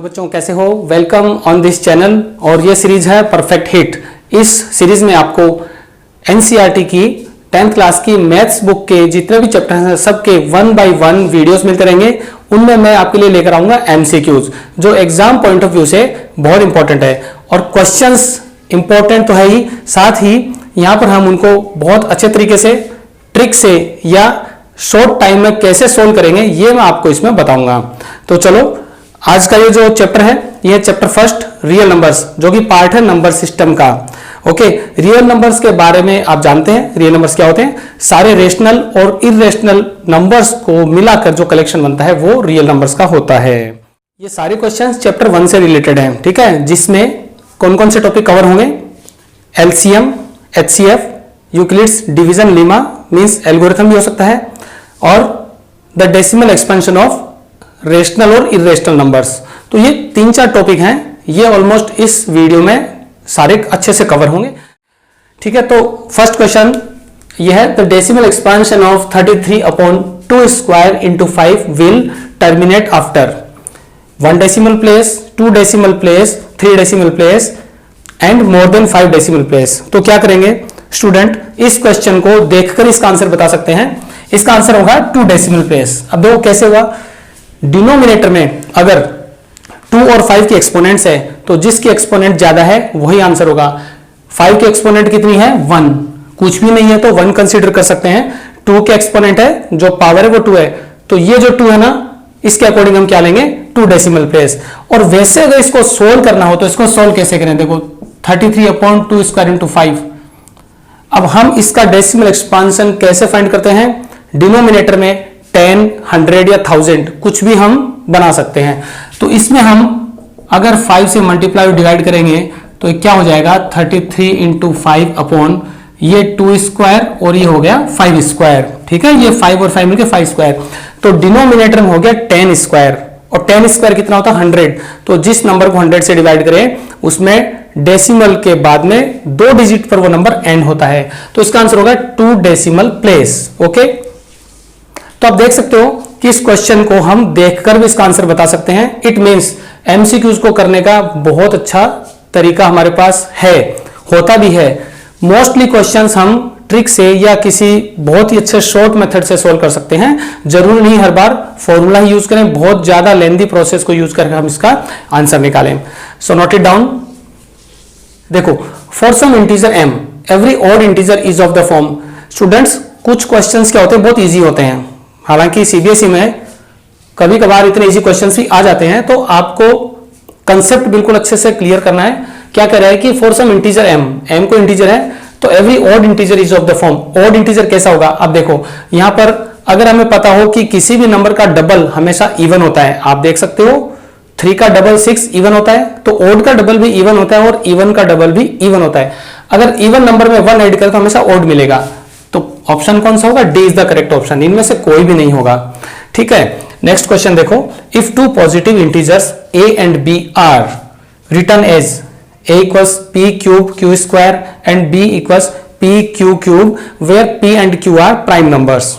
Hello बच्चों, कैसे हो? Welcome on this channel. और ये सीरीज है परफेक्ट हिट। इस सीरीज में आपको एनसीईआरटी की 10th क्लास की मैथ्स बुक के जितने भी चैप्टर हैं सबके 1 by 1 वीडियोस मिलते रहेंगे। उनमें मैं आपके लिए लेकर आऊंगा एमसीक्यूज, जो एग्जाम पॉइंट ऑफ व्यू से बहुत इंपॉर्टेंट है। और क्वेश्चंस इंपॉर्टेंट तो है ही, साथ ही यहां पर हम उनको बहुत अच्छे तरीके से ट्रिक से या शॉर्ट टाइम में कैसे सोल्व करेंगे ये मैं आपको इसमें बताऊंगा। तो चलो, आज का ये जो चैप्टर है ये चैप्टर फर्स्ट रियल नंबर्स, जो कि पार्ट है नंबर सिस्टम का। ओके, रियल नंबर्स के बारे में आप जानते हैं रियल नंबर्स क्या होते हैं। सारे रेशनल और इरेशनल नंबर्स को मिलाकर जो कलेक्शन बनता है वो रियल नंबर्स का होता है। ये सारे क्वेश्चंस चैप्टर 1 से रिलेटेड हैं, ठीक है, जिसमें कौन कौन से टॉपिक कवर होंगे? LCM, HCF, Euclid's division lemma means algorithm भी हो सकता है, और the decimal expansion of rational और इरेशनल नंबर्स। तो ये 3-4 टॉपिक हैं, ये ऑलमोस्ट इस वीडियो में सारे अच्छे से कवर होंगे, ठीक है। तो फर्स्ट क्वेश्चन ये है, the decimal expansion of 33/2 square into 5 will terminate after 1 decimal place, 2 decimal place, 3 decimal place and more than 5 decimal place. तो क्या करेंगे स्टूडेंट, इस क्वेश्चन को देखकर इसका आंसर बता सकते हैं। इसका आंसर होगा 2 डेसिमल प्लेस। अब देखो कैसे हुआ, डिनोमिनेटर में अगर 2 और 5 की एक्सपोनेंट्स है तो जिसकी एक्सपोनेंट ज्यादा है वही आंसर होगा। 5 की एक्सपोनेंट कितनी है? 1। कुछ भी नहीं है तो 1 कंसीडर कर सकते हैं। 2 के एक्सपोनेंट है, जो पावर है वो 2 है, तो ये जो 2 है ना, इसके अकॉर्डिंग हम क्या लेंगे? 2 डेसिमल प्लेस। और वैसे अगर इसको सोल्व करना हो तो इसको सोल्व कैसे करें? देखो 33/2 स्क्वायर इंटू 5। अब हम इसका डेसिमल एक्सपांशन कैसे फाइंड करते हैं? डिनोमिनेटर में 10, 100 या 1000 कुछ भी हम बना सकते हैं। तो इसमें हम अगर 5 से मल्टीप्लाई और डिवाइड करेंगे तो ये क्या हो जाएगा? 33 इंटू 5 अपॉन ये 2 स्क्वायर और ये हो गया 5 स्क्वायर, ठीक है। ये 5 और 5 मिलकर 5 स्क्वायर। तो डिनोमिनेटर में हो गया 10 स्क्वायर, और 10 स्क्वायर कितना होता है? 100। तो जिस नंबर को 100 से डिवाइड करें उसमें डेसिमल के बाद में 2 डिजिट पर वो नंबर एंड होता है। तो इसका आंसर होगा 2 डेसिमल प्लेस। ओके, तो आप देख सकते हो कि इस क्वेश्चन को हम देखकर भी इसका आंसर बता सकते हैं। इट मींस एमसीक्यूज को करने का बहुत अच्छा तरीका हमारे पास है, होता भी है। मोस्टली क्वेश्चंस हम ट्रिक से या किसी बहुत ही अच्छे शॉर्ट मेथड से सोल्व कर सकते हैं। जरूर नहीं हर बार फॉर्मूला ही यूज करें, बहुत ज्यादा लेंथी प्रोसेस को यूज करके हम इसका आंसर निकालें। So note it down. देखो, for some integer m every odd integer is of the form. Students, कुछ क्वेश्चंस क्या होते हैं? बहुत इजी होते हैं। हालांकि सीबीएसई में कभी कभार इतने इजी क्वेश्चंस भी आ जाते हैं, तो आपको कंसेप्ट बिल्कुल अच्छे से क्लियर करना है। क्या कह रहा है कि फॉर सम इंटीजर m को इंटीजर है तो every odd integer is of the form. Odd integer कैसा होगा? अब देखो यहां पर अगर हमें पता हो कि किसी भी नंबर का डबल हमेशा इवन होता है, आप देख सकते हो 3 का डबल 6 इवन होता है, तो ऑड का डबल भी इवन होता है और इवन का डबल भी इवन होता है। अगर इवन नंबर में 1 ऐड करें तो हमेशा ऑड मिलेगा। तो ऑप्शन कौन सा होगा? D is the correct option. इनमें से कोई भी नहीं होगा, ठीक है। नेक्स्ट क्वेश्चन देखो, if 2 positive integers a and b are written as a equals p cube q square and b equals p q cube where p and q are prime numbers,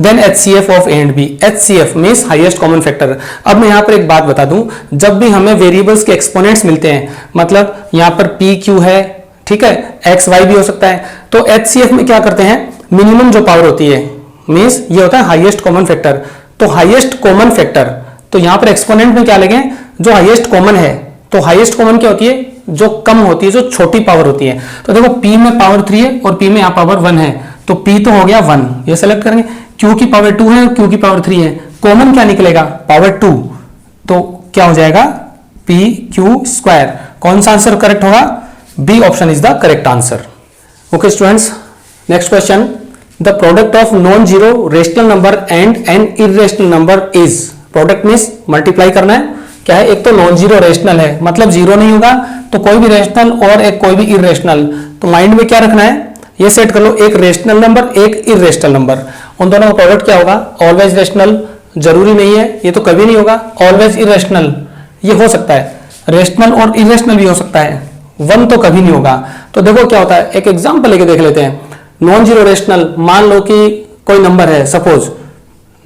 then HCF of a and b। HCF means highest common factor. अब मैं यहां पर एक बात बता दूं, जब भी हमें वेरिएबल्स के एक्सपोनेंट्स मिलते हैं, मतलब यहां पर p q है, ठीक है, x y भी हो सकता है, तो HCF में क्या करते हैं? मिनिमम जो पावर होती है मींस ये होता है हाईएस्ट कॉमन फैक्टर। तो हाईएस्ट कॉमन फैक्टर, तो यहां पर एक्सपोनेंट में क्या लगे? जो हाईएस्ट कॉमन है। तो हाईएस्ट कॉमन क्या होती है? जो कम होती है, जो छोटी पावर होती है। तो देखो p में पावर 3 है और p में यहां पावर 1 है, तो p तो हो गया 1, ये सेलेक्ट करेंगे। q की पावर 2 है और q की पावर 3 है, कॉमन क्या निकलेगा? पावर 2, तो क्या हो जाएगा? p q square. कौन सा आंसर करेक्ट होगा? B option is the correct answer. Okay students, next question, the product of non zero rational number and an irrational number is. Product means multiply करना है। क्या है? एक तो नॉन जीरो रेशनल है, मतलब जीरो नहीं होगा, तो कोई भी रेशनल और एक कोई भी इरेशनल। तो माइंड में क्या रखना है? ये सेट कर लो, एक रेशनल नंबर एक इरेशनल नंबर, उन दोनों का प्रोडक्ट क्या होगा? ऑलवेज रेशनल जरूरी नहीं है, ये तो कभी नहीं होगा। ऑलवेज इरेशनल ये हो सकता है, रेशनल और इरेशनल भी हो सकता है, 1 तो कभी नहीं होगा। तो देखो क्या होता है, एक एग्जांपल लेके देख लेते हैं। नॉन जीरो रेशनल, मान लो कि कोई नंबर है, सपोज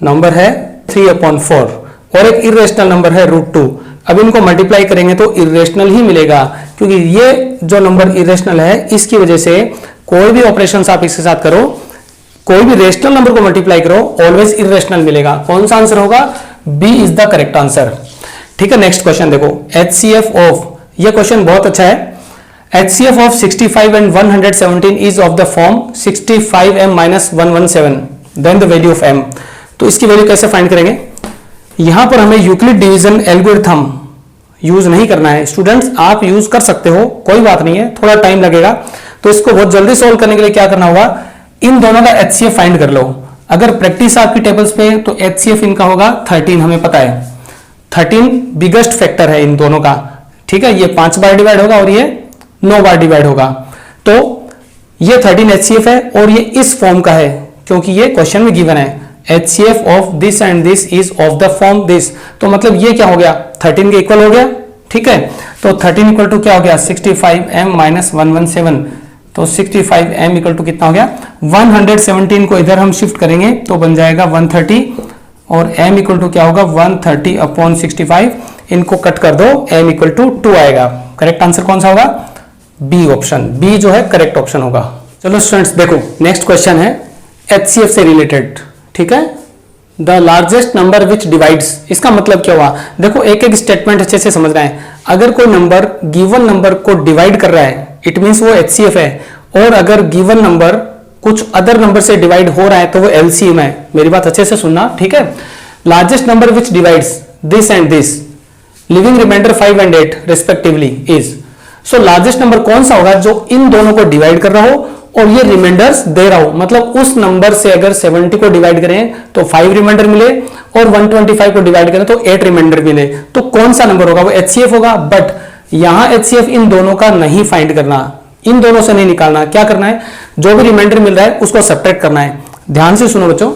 नंबर है 3/4 और एक इरेशनल नंबर है √2। अब इनको मल्टीप्लाई करेंगे तो इरेशनल ही मिलेगा, क्योंकि ये जो नंबर इरेशनल है इसकी वजह से कोई भी ऑपरेशन आप इसके साथ करो, कोई भी रेशनल नंबर को मल्टीप्लाई करो, ऑलवेज इरेशनल मिलेगा। कौन सा आंसर होगा? B is the correct answer. ठीक है, नेक्स्ट क्वेश्चन देखो, HCF ऑफ, ये क्वेश्चन बहुत अच्छा है। HCF of 65 and 117 is of the form 65m minus 117, then the value of m। तो इसकी वैल्यू कैसे फाइंड करेंगे? यहां पर हमें यूक्लिड डिवीजन एल्गोरिथम यूज नहीं करना है। स्टूडेंट्स आप यूज कर सकते हो, कोई बात नहीं है, थोड़ा टाइम लगेगा। तो इसको बहुत जल्दी सोल्व करने के लिए क्या करना होगा, इन दोनों का HCF फाइंड कर लो। अगर प्रैक्टिस आपकी टेबल्स पे है तो HCF इनका होगा 13, हमें पता है 13 बिगेस्ट फैक्टर है इन दोनों का। ठीक है, ये 5 बार डिवाइड होगा और ये 9 बार डिवाइड होगा। तो ये 13 HCF है और ये इस फॉर्म का है, क्योंकि ये क्वेश्चन में गिवन है HCF of this and this is of the form this. तो मतलब ये क्या हो गया, 13 के इक्वल हो गया। ठीक है, तो 13 इक्वल टू क्या हो गया, 65m माइनस 117। तो 65m इक्वल टू कितना हो गया, 117 को इधर हम शिफ्ट करेंगे तो बन जाएगा 130, और m इक्वल टू क्या होगा 130 अपॉन 65। इनको कट कर दो, m इक्वल टू 2 आएगा। करेक्ट आंसर कौन सा होगा? बी ऑप्शन, बी जो है करेक्ट ऑप्शन होगा। चलो स्टूडेंट्स देखो, नेक्स्ट क्वेश्चन है HCF से रिलेटेड। ठीक है, the largest number which divides, इसका मतलब क्या हुआ? देखो एक एक स्टेटमेंट अच्छे से समझना है। अगर कोई नंबर गिवन नंबर को डिवाइड कर रहा है इट मींस वो HCF है, और अगर गिवन नंबर कुछ अदर नंबर से डिवाइड हो रहा है तो वो LCM है। मेरी बात अच्छे से सुनना, ठीक है। Largest number which divides this and this, leaving remainder 5 and 8 respectively is. So largest number कौन सा होगा जो इन दोनों को डिवाइड कर रहा हो और ये रिमाइंडर्स दे रहा हो। मतलब उस नंबर से अगर 70 को डिवाइड करें तो 5 रिमाइंडर मिले, और 125 को डिवाइड करें तो 8 रिमाइंडर मिले, तो कौन सा नंबर होगा? वो HCF होगा। बट यहां HCF इन दोनों का नहीं फाइंड करना, इन दोनों से नहीं निकालना। क्या करना है, जो भी रिमाइंडर मिल रहा है उसको सब्ट्रैक्ट करना है। ध्यान से सुनो बच्चों,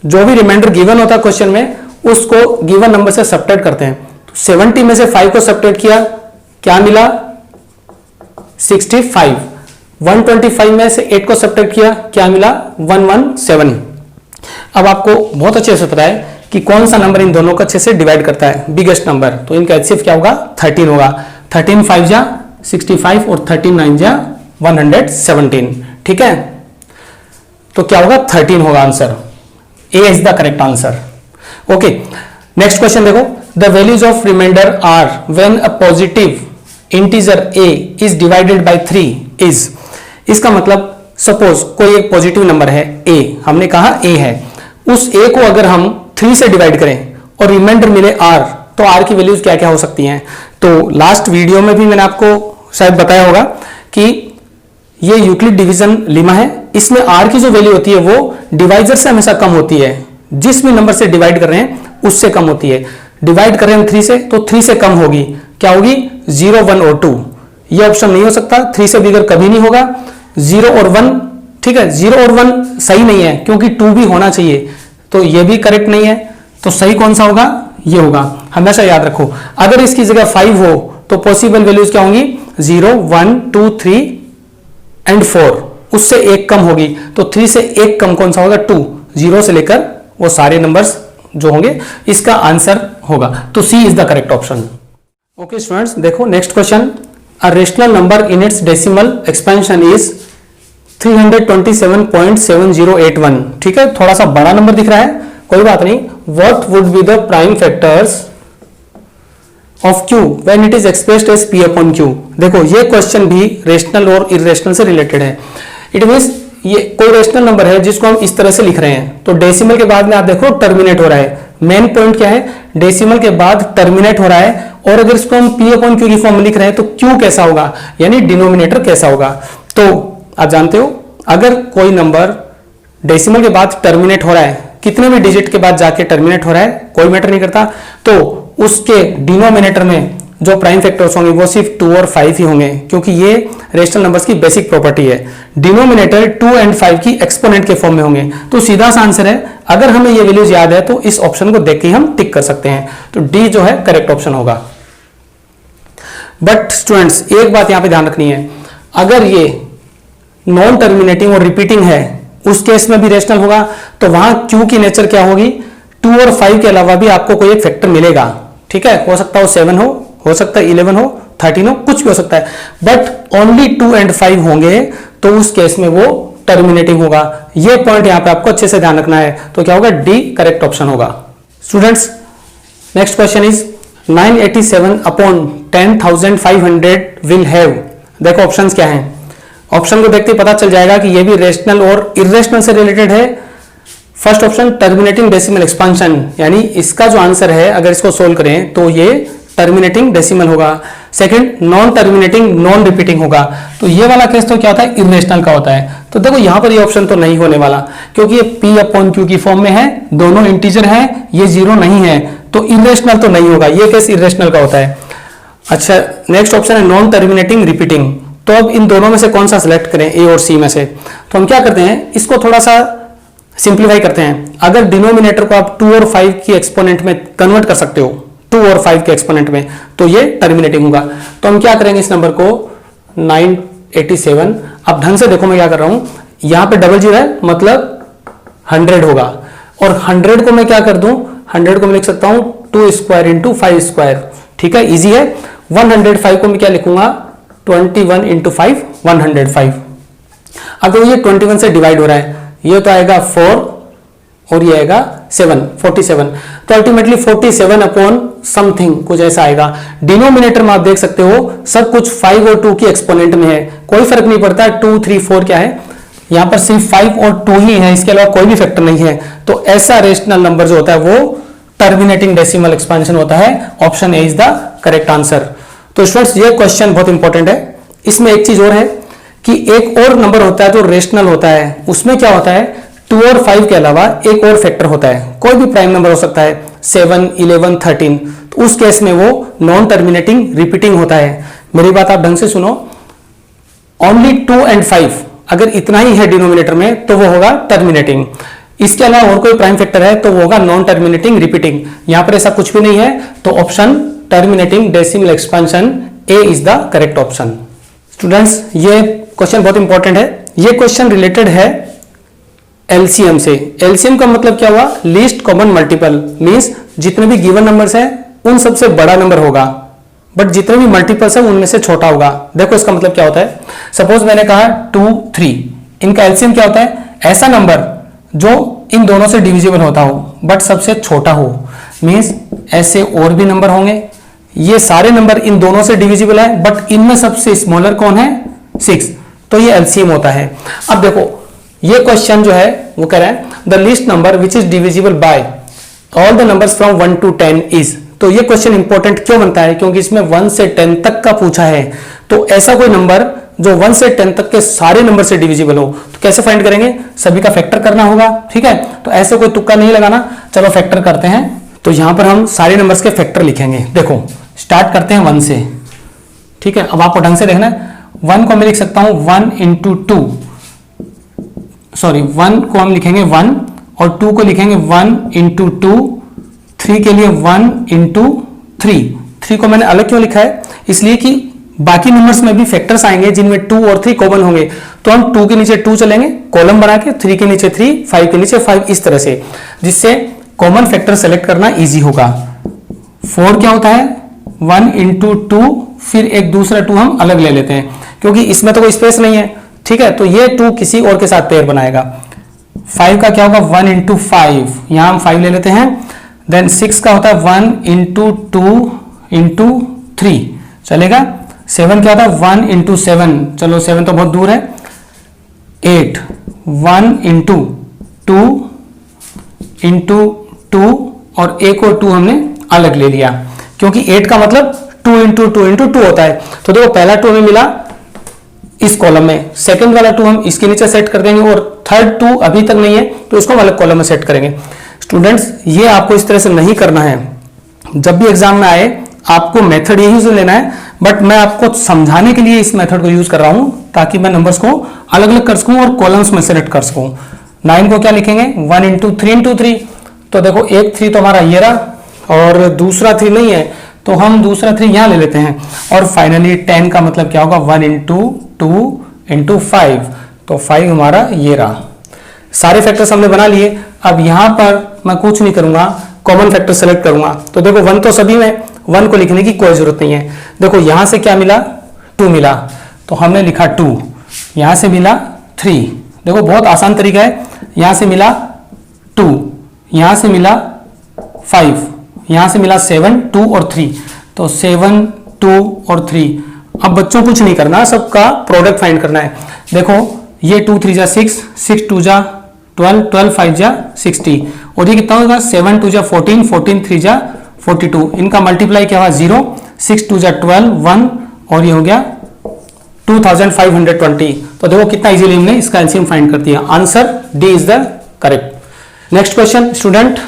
जो भी रिमाइंडर गिवन होता है क्वेश्चन में उसको गिवन नंबर से सब्ट्रैक्ट करते हैं। तो 70 में से 5 को सब्ट्रैक्ट किया, क्या मिला? 65। 125 में से 8 को सब्ट्रैक्ट किया, क्या मिला? 117। अब आपको बहुत अच्छे से पता है कि कौन सा नंबर इन दोनों को अच्छे से डिवाइड करता है, बिगेस्ट नंबर। तो इनका HCF क्या होगा? 13 होगा। 13 5 जा 65 और 13 9 जा 117। ठीक है, तो क्या होगा? 13 होगा answer. A is the correct answer. Okay, next question देखो, the values of reminder are when a positive integer a is divided by 3 is. इसका मतलब सपोज कोई एक पॉजिटिव नंबर है a, हमने कहा a है, उस a को अगर हम 3 से डिवाइड करें और रिमाइंडर मिले r, तो r की वैल्यूज क्या क्या हो सकती हैं? तो लास्ट वीडियो में भी मैंने आपको शायद बताया होगा कि ये यूक्लिड डिवीजन लेमा है, इसमें r की जो वैल्यू होती है वो डिवाइजर से हमेशा कम होती है। जिस भी नंबर से डिवाइड कर रहे हैं उससे कम होती है। डिवाइड कर रहे हैं 3 से तो 3 से कम होगी, क्या होगी? 0 1 और 2। ये ऑप्शन नहीं हो सकता, 3 से बिगर कभी नहीं होगा। 0 और 1, ठीक है, 0 और 1 सही नहीं है क्योंकि 2 भी होना चाहिए, तो ये भी करेक्ट नहीं है। तो सही कौन सा होगा? ये होगा। हमेशा याद रखो, अगर इसकी जगह 5 हो तो पॉसिबल वैल्यूज क्या होंगी? 0 1 2 3 एंड 4, उससे एक कम होगी। तो 3 से एक कम कौन सा होगा? 2। 0 से लेकर वो सारे नंबर्स जो होंगे, इसका आंसर होगा। तो C is the correct option. Okay students देखो, next question, a rational number in its decimal expansion is 327.7081। ठीक है, थोड़ा सा बड़ा नंबर दिख रहा है, कोई बात नहीं। What would be the prime factors of Q when it is expressed as P upon Q। देखो ये क्वेश्चन भी रेशनल और इरेशनल से रिलेटेड है। इट मींस ये कोई रेशनल नंबर है जिसको हम इस तरह से लिख रहे हैं, तो डेसिमल के बाद में आप देखो टर्मिनेट हो रहा है। मेन पॉइंट क्या है? डेसिमल के बाद टर्मिनेट हो रहा है, और अगर इसको हम P अपॉन Q की फॉर्म में लिख रहे हैं तो Q कैसा होगा, यानी डिनोमिनेटर कैसा होगा। तो आप जानते हो, अगर कोई नंबर डेसिमल के बाद टर्मिनेट हो रहा है, कितने भी डिजिट के बाद जाके टर्मिनेट हो रहा है, कोई मैटर नहीं करता, तो उसके डिनोमिनेटर में जो प्राइम फैक्टर्स होंगे वो सिर्फ 2 और 5 ही होंगे, क्योंकि ये रेशनल नंबर्स की बेसिक प्रॉपर्टी है। डिनोमिनेटर 2 एंड 5 की एक्सपोनेंट के फॉर्म में होंगे। तो सीधा सा आंसर है, अगर हमें ये वैल्यूज याद है तो इस ऑप्शन को देख के हम टिक कर सकते हैं। तो डी जो है करेक्ट ऑप्शन होगा। बट स्टूडेंट्स एक बात यहां पे ध्यान रखनी है, अगर ये नॉन टर्मिनेटिंग और रिपीटिंग है उस केस में भी रेशनल होगा, तो वहां Q की नेचर क्या होगी? 2 और 5 के अलावा भी आपको कोई एक फैक्टर मिलेगा, ठीक है, हो सकता हो 7 हो सकता है 11 हो, 13 हो, कुछ भी हो सकता है, बट ओनली 2 एंड 5 होंगे तो उस केस में वो टर्मिनेटिंग होगा। ये पॉइंट यहां पे आपको अच्छे से ध्यान रखना है। तो क्या होगा, डी करेक्ट ऑप्शन होगा। Students, next question is 987 upon 10,500 will have. देखो ऑप्शंस क्या हैं, ऑप्शन को देखते ही पता चल जाएगा कि ये भी रेशनल और इरेशनल से रिलेटेड है। First option terminating decimal expansion, यानी इसका जो आंसर है अगर इसको सोल्व करें तो ये टर्मिनेटिंग डेसिमल होगा। Second, non terminating non repeating होगा, तो ये वाला केस तो क्या होता है, इरेशनल का होता है। तो देखो यहां पर ये ऑप्शन तो नहीं होने वाला, क्योंकि ये p अपॉन क्यू की फॉर्म में है, दोनों इंटीजर है, ये जीरो नहीं है, तो इरेशनल तो नहीं होगा, ये केस इरेशनल का होता है। अच्छा, नेक्स्ट ऑप्शन है नॉन टर्मिनेटिंग रिपीटिंग। तो अब इन दोनों में से कौन सा सिलेक्ट करें, ए और सी में से? तो हम क्या करते हैं, इसको थोड़ा सा सिंप्लीफाई करते हैं। अगर डिनोमिनेटर को आप 2 और 5 की एक्सपोनेंट में कन्वर्ट कर सकते हो, 2 और 5 के एक्सपोनेंट में, तो ये टर्मिनेटिंग होगा। तो हम क्या करेंगे, इस नंबर को 987, अब ढंग से देखो मैं क्या कर रहा हूं, यहां पे डबल जीरो है मतलब 100 होगा, और 100 को मैं क्या कर दूं, 100 को मैं लिख सकता हूं 2 स्क्वायर इंटू 5 स्क्वायर, ठीक है, इजी है। 105 को मैं क्या लिखूंगा, 21 इंटू 5, 105। अब ये 21 से डिवाइड हो रहा है, ये तो आएगा 4 और ये आएगा 7, 47। तो अल्टीमेटली 47 अपॉन समथिंग कुछ ऐसा आएगा। डिनोमिनेटर में आप देख सकते हो सब कुछ 5 और 2 की एक्सपोनेंट में है, कोई फर्क नहीं पड़ता 2, 3, 4 क्या है, यहां पर सिर्फ 5 और 2 ही है, इसके अलावा कोई भी फैक्टर नहीं है। तो ऐसा रेशनल नंबर जो होता है वो टर्मिनेटिंग डेसिमल एक्सपेंशन होता है। Option A is the correct answer. तो स्टूडेंट्स, ये क्वेश्चन बहुत इंपॉर्टेंट है। इसमें एक चीज और है कि एक और नंबर होता है जो रेशनल होता है, उसमें क्या होता है, 2 और 5 के अलावा एक और फैक्टर होता है, कोई भी प्राइम नंबर हो सकता है, 7, 11, 13। तो उस केस में वो नॉन टर्मिनेटिंग रिपीटिंग होता है। मेरी बात आप ढंग से सुनो, ओनली 2 एंड 5 अगर इतना ही है डिनोमिनेटर में तो वो होगा टर्मिनेटिंग, इसके अलावा और कोई प्राइम फैक्टर है तो वो होगा नॉन टर्मिनेटिंग रिपीटिंग। यहां पर ऐसा कुछ भी नहीं है, तो option terminating decimal expansion A is the correct option. Students, ये क्वेश्चन बहुत इंपॉर्टेंट है। ये क्वेश्चन रिलेटेड है एलसीएम से। एलसीएम का मतलब क्या हुआ, लीस्ट कॉमन मल्टीपल, मींस जितने भी गिवन नंबर्स हैं उन सबसे बड़ा नंबर होगा, बट जितने भी मल्टीपल्स हैं उनमें से छोटा होगा। देखो इसका मतलब क्या होता है, सपोज मैंने कहा 2, 3, इनका एलसीएम क्या होता है, ऐसा नंबर जो इन दोनों से डिविजिबल होता हो बट सबसे छोटा हो। मींस ऐसे और भी नंबर होंगे, ये सारे नंबर इन दोनों से डिविजिबल है बट इनमें सबसे स्मॉलर कौन है, 6, तो ये एलसीएम होता है। अब देखो ये क्वेश्चन जो है वो कह रहा है the list number which is divisible by all the numbers from 1 to 10 is. तो ये क्वेश्चन इंपॉर्टेंट क्यों बनता है, क्योंकि इसमें 1 से 10 तक का पूछा है। तो ऐसा कोई नंबर जो 1 से 10 तक के सारे नंबर से डिविजिबल हो, तो कैसे फाइंड करेंगे, सभी का फैक्टर करना होगा, ठीक है। तो ऐसे कोई तुक्का नहीं लगाना, चलो फैक्टर करते हैं। तो यहां पर हम सारे नंबर्स के फैक्टर लिखेंगे। देखो स्टार्ट करते हैं 1 से, ठीक है। अब आपको ढंग से देखना है, 1 को मैं लिख सकता हूं 1 into 2, सॉरी 1 को हम लिखेंगे 1 और 2 को लिखेंगे 1 into 2, 3 के लिए 1 into 3। 3 को मैंने अलग क्यों लिखा है, इसलिए कि बाकी नंबर्स में भी फैक्टर्स आएंगे जिनमें 2 और 3 कॉमन होंगे, तो हम 2 के नीचे 2 चलेंगे कॉलम बना के, 3 के नीचे 3, 5 के नीचे 5, इस तरह से, जिससे कॉमन फैक्टर सेलेक्ट करना इजी होगा। 4 क्या होता है, 1 into 2, फिर एक दूसरा 2 हम अलग ले लेते हैं क्योंकि इसमें तो कोई स्पेस नहीं है, ठीक है। तो ये 2 किसी और के साथ पेयर बनाएगा। 5 का क्या होगा, 1 into 5, यहां हम 5 ले लेते हैं। देन 6 का होता है 1 into 2 into 3, चलेगा। 7 क्या होता है 1 into 7, चलो 7 तो बहुत दूर है। 8 1 into 2 into 2 और एक और 2 हमने अलग ले लिया क्योंकि 8 का मतलब 2 into 2 into 2 होता है। तो देखो पहला 2 हमें मिला इस कॉलम में, सेकंड वाला 2 हम इसके नीचे सेट कर देंगे और थर्ड 2 अभी तक नहीं है तो इसको हम अलग कॉलम में सेट करेंगे। स्टूडेंट्स, ये आपको इस तरह से नहीं करना है। जब भी एग्जाम में आए आपको मेथड यही से लेना है, बट मैं आपको समझाने के लिए इस मेथड को यूज कर रहा हूं ताकि मैं नंबर्स को अलग अलग कर सकूं और कॉलम्स में सेलेक्ट कर सकूं। 9 को क्या लिखेंगे, 1 into 3 into 3, तो देखो एक 3 तो हमारा ये रहा और दूसरा 3 नहीं है तो हम दूसरा 3 यहां ले लेते हैं। और फाइनली 10 का मतलब क्या होगा, 1 into 2 into 5, तो 5 हमारा ये रहा। सारे फैक्टर्स हमने बना लिए। अब यहां पर मैं कुछ नहीं करूंगा, कॉमन फैक्टर सेलेक्ट करूंगा। तो देखो 1 तो सभी में, 1 को लिखने की कोई जरूरत नहीं है। देखो यहां से क्या मिला, 2 मिला, तो हमने लिखा 2, यहां से मिला 3। देखो बहुत आसान तरीका है, यहां से मिला 2, यहां से मिला 5, यहां से मिला 7, 2 और 3, तो 7, 2 और 3। अब बच्चों कुछ नहीं करना, सबका प्रोडक्ट फाइंड करना है। देखो ये 2 3 जा 6, 6 2 जा 12, 12 5 जा 60, और ये कितना होगा 7 2 जा 14, 14 3 जा 42। इनका मल्टीप्लाई क्या हुआ 0, 6 2 जा 12, 1, और ये हो गया 2520। तो देखो कितना इजीली हमने इसका एलसीएम फाइंड कर दिया। Answer D is the correct. Next question student,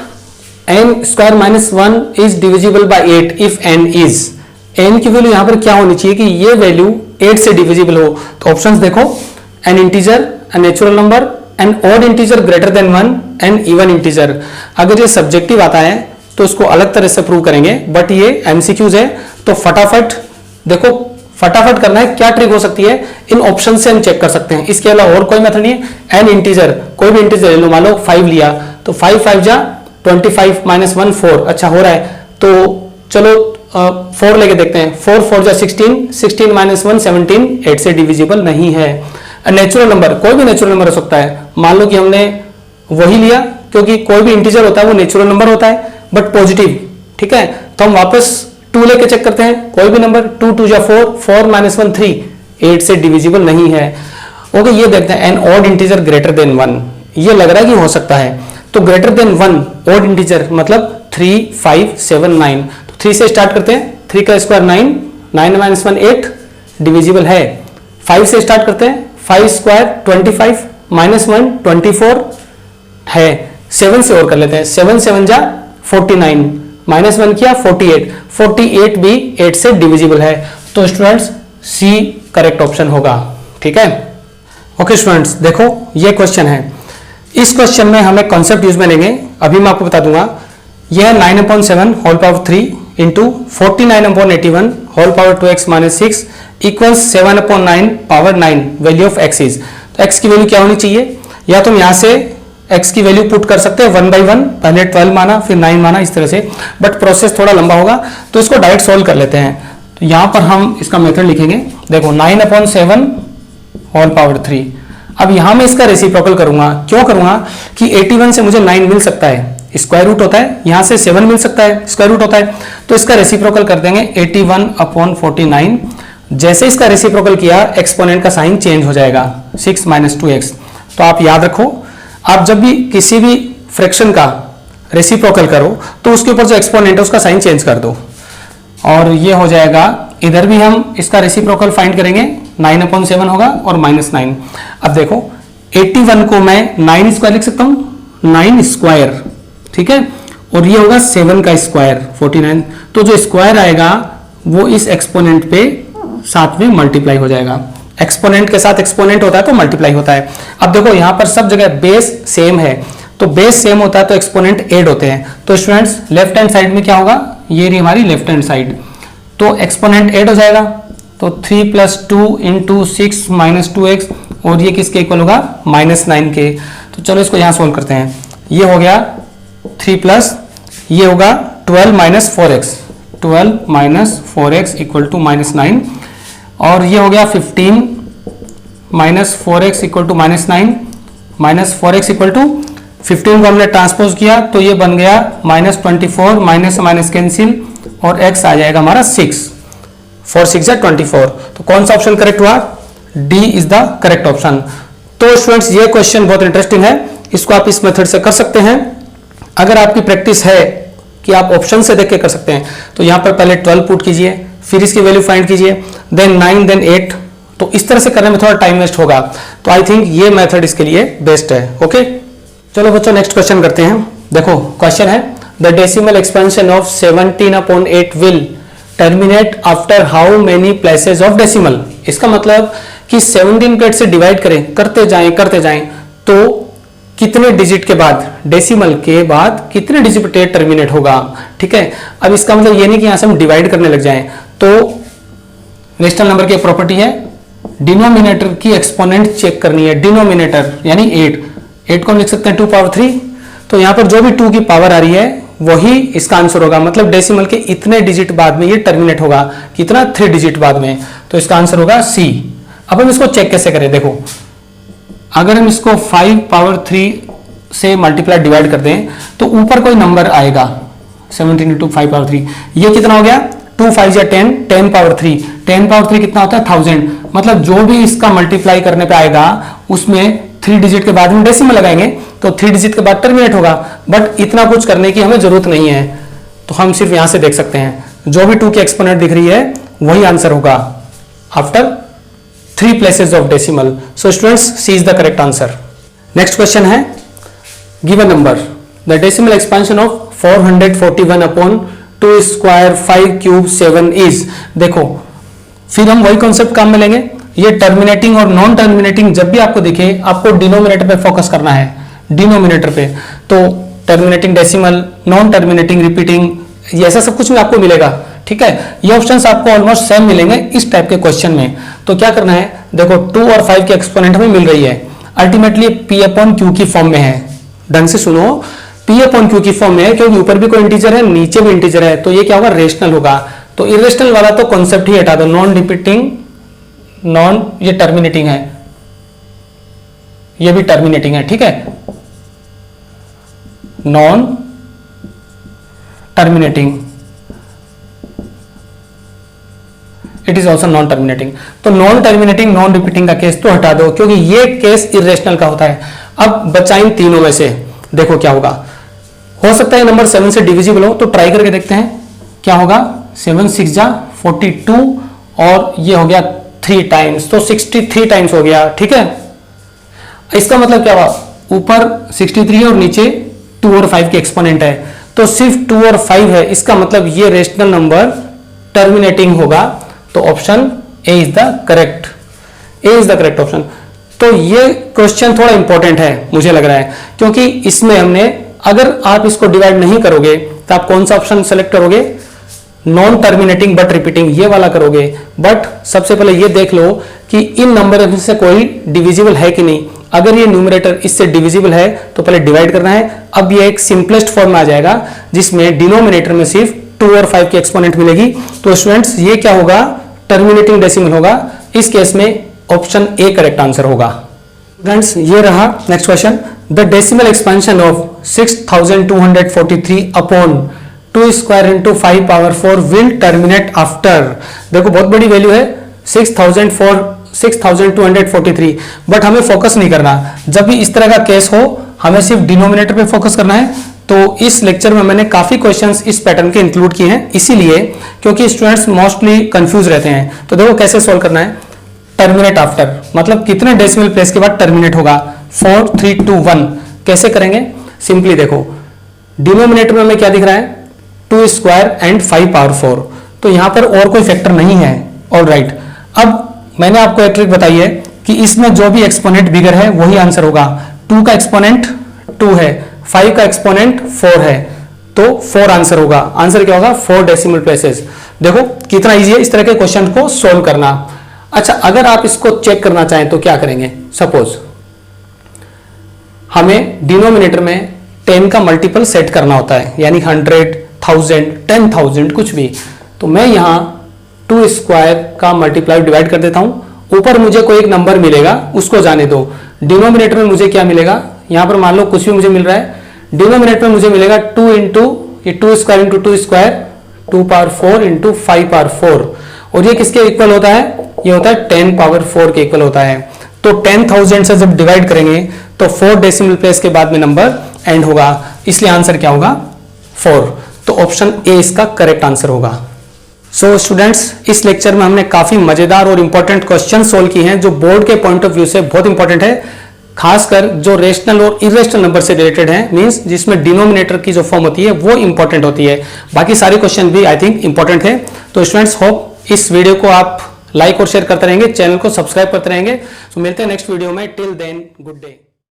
n square minus 1 is divisible by 8 if n is, n की वैल्यू यहां पर क्या होनी चाहिए कि ये वैल्यू 8 से डिविजिबल हो। तो ऑप्शंस देखो, an integer, an natural number, an odd integer greater than 1, an even integer. अगर ये सब्जेक्टिव आता है तो इसको अलग तरह से प्रूव करेंगे, बट ये एमसीक्यूज है तो फटाफट देखो, फटाफट करना है। क्या ट्रिक हो सकती है, इन ऑप्शन से हम चेक कर सकते हैं, इसके अलावा और कोई मेथड नहीं है। एन इंटीजर, कोई भी इंटीजर ले लो, मान लो 5 लिया, तो 5 5 जा 25 माइनस 1 4, अच्छा हो रहा है, तो चलो 4 लेके देखते हैं। 4 4 जा 16, 16 माइनस 1 17, 8 से डिविजिबल नहीं है। नेचुरल नंबर, कोई भी नेचुरल नंबर हो सकता है। मान लो कि हमने वही लिया, क्योंकि कोई भी इंटीजर होता है वो नेचुरल नंबर होता है बट पॉजिटिव, ठीक है। तो हम वापस 2 लेके चेक करते हैं, कोई भी नंबर, 2 2 जा 4, 4 माइनस 1 3, 8 से डिविजिबल नहीं है। ओके, ये देखते हैं an odd integer greater than 1, ये लग रहा है कि हो सकता है। तो ग्रेटर देन 1 ऑड इंटीजर मतलब 3 5 7 9, तो 3 से स्टार्ट करते हैं, 3 का स्क्वायर 9, 9 माइनस 1 8, डिविजिबल है। 5 से स्टार्ट करते हैं, 5 स्क्वायर 25 माइनस 1 24 है। 7 से और कर लेते हैं, 7 7 जा 49, माइनस 1 किया 48, 48 भी 8 से डिविजिबल है। तो स्टूडेंट्स सी करेक्ट ऑप्शन होगा, ठीक है। ओके स्टूडेंट्स, देखो ये क्वेश्चन है, इस क्वेश्चन में हमें कॉन्सेप्ट यूज में लेंगे। अभी मैं आपको बता दूंगा, यह 9/7 whole power 3 into 49/81 whole power 2x minus 6 equals 7/9 power 9 value of x is. तो x की वैल्यू क्या होनी चाहिए, या तुम यहां से x की वैल्यू पुट कर सकते हैं 1 by 1, पहले 12 माना फिर 9 माना, इस तरह से, बट प्रोसेस थोड़ा लंबा होगा, तो इसको डायरेक्ट सोल्व कर लेते हैं। तो यहां पर हम इसका मेथड लिखेंगे, देखो 9/7 होल पावर 3। अब यहां मैं इसका रेसिप्रोकल करूंगा, क्यों करूंगा कि 81 से मुझे 9 मिल सकता है, स्क्वायर रूट होता है, यहां से 7 मिल सकता है, स्क्वायर रूट होता है, तो इसका रेसिप्रोकल कर देंगे 81/49। जैसे इसका रेसिप्रोकल किया, एक्सपोनेंट का साइन चेंज हो जाएगा 6 - 2x। तो आप याद रखो, आप जब भी किसी भी फ्रैक्शन का रेसिप्रोकल करो तो उसके ऊपर जो एक्सपोनेंट है उसका साइन चेंज कर दो, और ये हो जाएगा। इधर भी हम इसका रेसिप्रोकल फाइंड करेंगे, 9/7 होगा और -9। अब देखो 81 को मैं 9 स्क्वायर लिख सकता हूं, 9 स्क्वायर, ठीक है, और ये होगा 7 का स्क्वायर 49। तो जो स्क्वायर आएगा वो इस एक्सपोनेंट पे साथ में मल्टीप्लाई हो जाएगा। एक्सपोनेंट के साथ एक्सपोनेंट होता है तो मल्टीप्लाई होता है। अब देखो यहां पर सब जगह बेस सेम है, तो बेस सेम होता है तो एक्सपोनेंट ऐड होते हैं। तो स्टूडेंट्स लेफ्ट हैंड साइड में क्या होगा, ये रही हमारी लेफ्ट हैंड साइड, तो एक्सपोनेंट ऐड हो जाएगा, तो 3 + 2 × 6 - 2x, और ये किसके इक्वल होगा -9 के। तो चलो इसको यहां सोल्व करते हैं। ये हो गया 3 प्लस, ये होगा 12 - 4x, 12 - 4x इक्वल टू -9, और ये हो गया 15 - 4x equal to -9, -4x equal to 15 को हमने ट्रांसपोज किया तो ये बन गया -24, माइनस माइनस कैंसिल, और x आ जाएगा हमारा 6, 4 6 जा 24। तो कौन सा ऑप्शन करेक्ट हुआ, D is the correct option. तो स्टूडेंट्स ये क्वेश्चन बहुत इंटरेस्टिंग है, इसको आप इस मेथड से कर सकते हैं। अगर आपकी प्रैक्टिस है कि आप ऑप्शन से देख के कर सकते हैं, तो यहां पर पहले 12 पुट कीजिए, फिर इसकी वैल्यू फाइंड कीजिए, देन 9, देन 8। तो इस तरह से करने में थोड़ा टाइम वेस्ट होगा, तो आई थिंक ये मेथड इसके लिए बेस्ट है। ओके, चलो बच्चों नेक्स्ट क्वेश्चन करते हैं। देखो क्वेश्चन है, the decimal expansion of 17/8 will terminate after how many places of decimal. इसका मतलब कि 17 प्लेस से डिवाइड करें, करते जाएं तो कितने डिजिट के बाद, डेसिमल के बाद कितने डिजिट टर्मिनेट होगा, ठीक है। अब इसका मतलब ये नहीं कि यहां से हम डिवाइड करने लग जाएं, तो रेशनल नंबर की प्रॉपर्टी है डिनोमिनेटर की एक्सपोनेंट चेक करनी है, डिनोमिनेटर यानी 8 को हम लिख सकते हैं 2 पावर 3, तो यहाँ पर जो भी 2 की पावर आ रही है वही इसका आंसर होगा, मतलब डेसिमल के इतने डिजिट बाद में ये टर्मिनेट होगा, कितना 3 डिजिट बाद में, तो इसका आंसर होगा सी। अब हम इसको चेक कैसे करें, देखो अगर हम इसको 5 पावर 3 से मल्टीप्लाई डिवाइड कर दें तो ऊपर कोई नंबर आएगा 17 इंटू 5 पावर 3, ये कितना हो गया 2 5 या 10, 10 पावर 3, 10 पावर 3 कितना होता है 1000, मतलब जो भी इसका मल्टीप्लाई करने पे आएगा उसमें 3 डिजिट के बाद में डेसिमल लगाएंगे तो 3 डिजिट के बाद टर्मिनेट होगा, बट इतना कुछ करने की हमें जरूरत नहीं है, तो हम सिर्फ यहां से देख सकते हैं जो भी 2 की एक्सपोनेंट दिख रही है वही आंसर होगा after 3 places of decimal. So students, C is the correct answer. Next question है, give a number. The decimal expansion of 441 upon 2 square 5 cube 7 is. देखो फिर हम वही कॉन्सेप्ट काम में लेंगे, ये टर्मिनेटिंग और नॉन टर्मिनेटिंग जब भी आपको दिखे आपको डिनोमिनेटर पे फोकस करना है, डिनोमिनेटर पे, तो terminating decimal, non terminating repeating, ये ऐसा सब कुछ भी आपको मिलेगा, ठीक है। ये ऑप्शंस आपको ऑलमोस्ट सेम मिलेंगे इस टाइप के क्वेश्चन में। तो क्या करना है, देखो 2 और 5 की एक्सपोनेंट हमें मिल रही है, अल्टीमेटली P अपॉन Q की फॉर्म में है, ढंग से सुनो, P अपॉन Q की फॉर्म में है क्योंकि ऊपर भी कोई इंटीजर है नीचे भी इंटीजर है, तो ये क्या होगा रेशनल होगा, तो इरेशनल वाला तो कॉन्सेप्ट ही हटा दो, नॉन रिपीटिंग, नॉन, ये टर्मिनेटिंग है, ये भी टर्मिनेटिंग है, ठीक है, non terminating, it is also non terminating. तो नॉन टर्मिनेटिंग नॉन रिपीटिंग का केस तो हटा दो क्योंकि ये केस इरेशनल का होता है। अब बचा इन तीनों में से, देखो क्या होगा, हो सकता है नंबर 7 से डिविजिबल हो, तो ट्राई करके देखते हैं क्या होगा, 7 6 जा 42 और ये हो गया 3 टाइम्स, तो 63 टाइम्स हो गया, ठीक है। इसका मतलब क्या हुआ, ऊपर 63 है और नीचे 2 और 5 के एक्सपोनेंट है, तो सिर्फ 2 और 5 है, इसका मतलब ये रेशनल नंबर टर्मिनेटिंग होगा, तो option A is the correct, A is the correct option. तो ये क्वेश्चन थोड़ा इंपॉर्टेंट है मुझे लग रहा है, क्योंकि इसमें हमने, अगर आप इसको डिवाइड नहीं करोगे तो आप कौन सा ऑप्शन सेलेक्ट करोगे, नॉन टर्मिनेटिंग बट रिपीटिंग, ये वाला करोगे, बट सबसे पहले ये देख लो कि इन नंबर में से कोई डिविजिबल है कि नहीं। अगर ये न्यूमरेटर इससे डिविजिबल है तो पहले डिवाइड करना है। अब ये एक सिंपलेस्ट फॉर्म में आ जाएगा जिसमें डिनोमिनेटर में सिर्फ 2 और 5 की एक्सपोनेंट मिलेगी, तो स्टूडेंट्स ये क्या होगा, टर्मिनेटिंग डेसिमल होगा, इस केस में ऑप्शन ए करेक्ट आंसर होगा। फ्रेंड्स ये रहा next question, the decimal expansion of 6243 upon 2 square into 5 power 4 will terminate after. देखो बहुत बड़ी वैल्यू है 6243, बट हमें फोकस नहीं करना, जब भी इस तरह का केस हो हमें सिर्फ डिनोमिनेटर पे फोकस करना है। तो इस लेक्चर में मैंने काफी क्वेश्चंस इस पैटर्न के इंक्लूड किए हैं, इसीलिए क्योंकि स्टूडेंट्स मोस्टली कंफ्यूज रहते हैं। तो देखो कैसे सॉल्व करना है, टर्मिनेट आफ्टर मतलब कितने डेसिमल प्लेस के बाद टर्मिनेट होगा, 4 3 2 1, कैसे करेंगे, सिंपली देखो डिनोमिनेटर में हमें क्या दिख रहा है, 2 स्क्वायर एंड 5 पावर 4, तो यहां पर और कोई फैक्टर नहीं है, ऑलराइट। अब मैंने आपको एक ट्रिक बताई है कि इसमें जो भी एक्सपोनेंट बिगर है वही आंसर होगा, 2 का एक्सपोनेंट 2 है, 5 का एक्सपोनेंट 4 है, तो 4 आंसर होगा। आंसर क्या होगा, 4 डेसिमल प्लेसेस। देखो कितना इजी है इस तरह के क्वेश्चन को सोल्व करना। अच्छा, अगर आप इसको चेक करना चाहें तो क्या करेंगे, सपोज हमें डिनोमिनेटर में 10 का मल्टीपल सेट करना होता है, यानी 100 1000 10,000 कुछ भी, तो मैं यहां 2 स्क्वायर का मल्टीप्लाई डिवाइड कर देता हूं, ऊपर मुझे कोई एक नंबर मिलेगा उसको जाने दो, डिनोमिनेटर में मुझे क्या मिलेगा, यहां पर मान लो कुछ भी मुझे मिल रहा है, डिनोमिनेटर में मुझे मिलेगा 2 इंटू ये 2 square into 2 square 2 power 4 into 5 power 4, और ये किसके इक्वल होता है, ये होता है 10 पावर 4 के इक्वल होता है। तो 10,000 से जब डिवाइड करेंगे तो 4 डेसिमल प्लेस के बाद में नंबर एंड होगा, इसलिए आंसर क्या होगा 4, तो ऑप्शन ए इसका करेक्ट आंसर होगा। सो स्टूडेंट्स, इस लेक्चर में हमने काफी मजेदार और इंपॉर्टेंट क्वेश्चन सोल्व किए हैं जो बोर्ड के पॉइंट ऑफ व्यू से बहुत इंपॉर्टेंट है, खासकर जो रेशनल और इरेशनल नंबर से रिलेटेड है, मींस जिसमें डिनोमिनेटर की जो फॉर्म होती है वो इंपॉर्टेंट होती है, बाकी सारे क्वेश्चन भी आई थिंक इंपॉर्टेंट है। तो स्टूडेंट्स, होप इस वीडियो को आप लाइक और शेयर करते रहेंगे, चैनल को सब्सक्राइब करते रहेंगे। तो मिलते हैं नेक्स्ट वीडियो में, टिल देन गुड डे।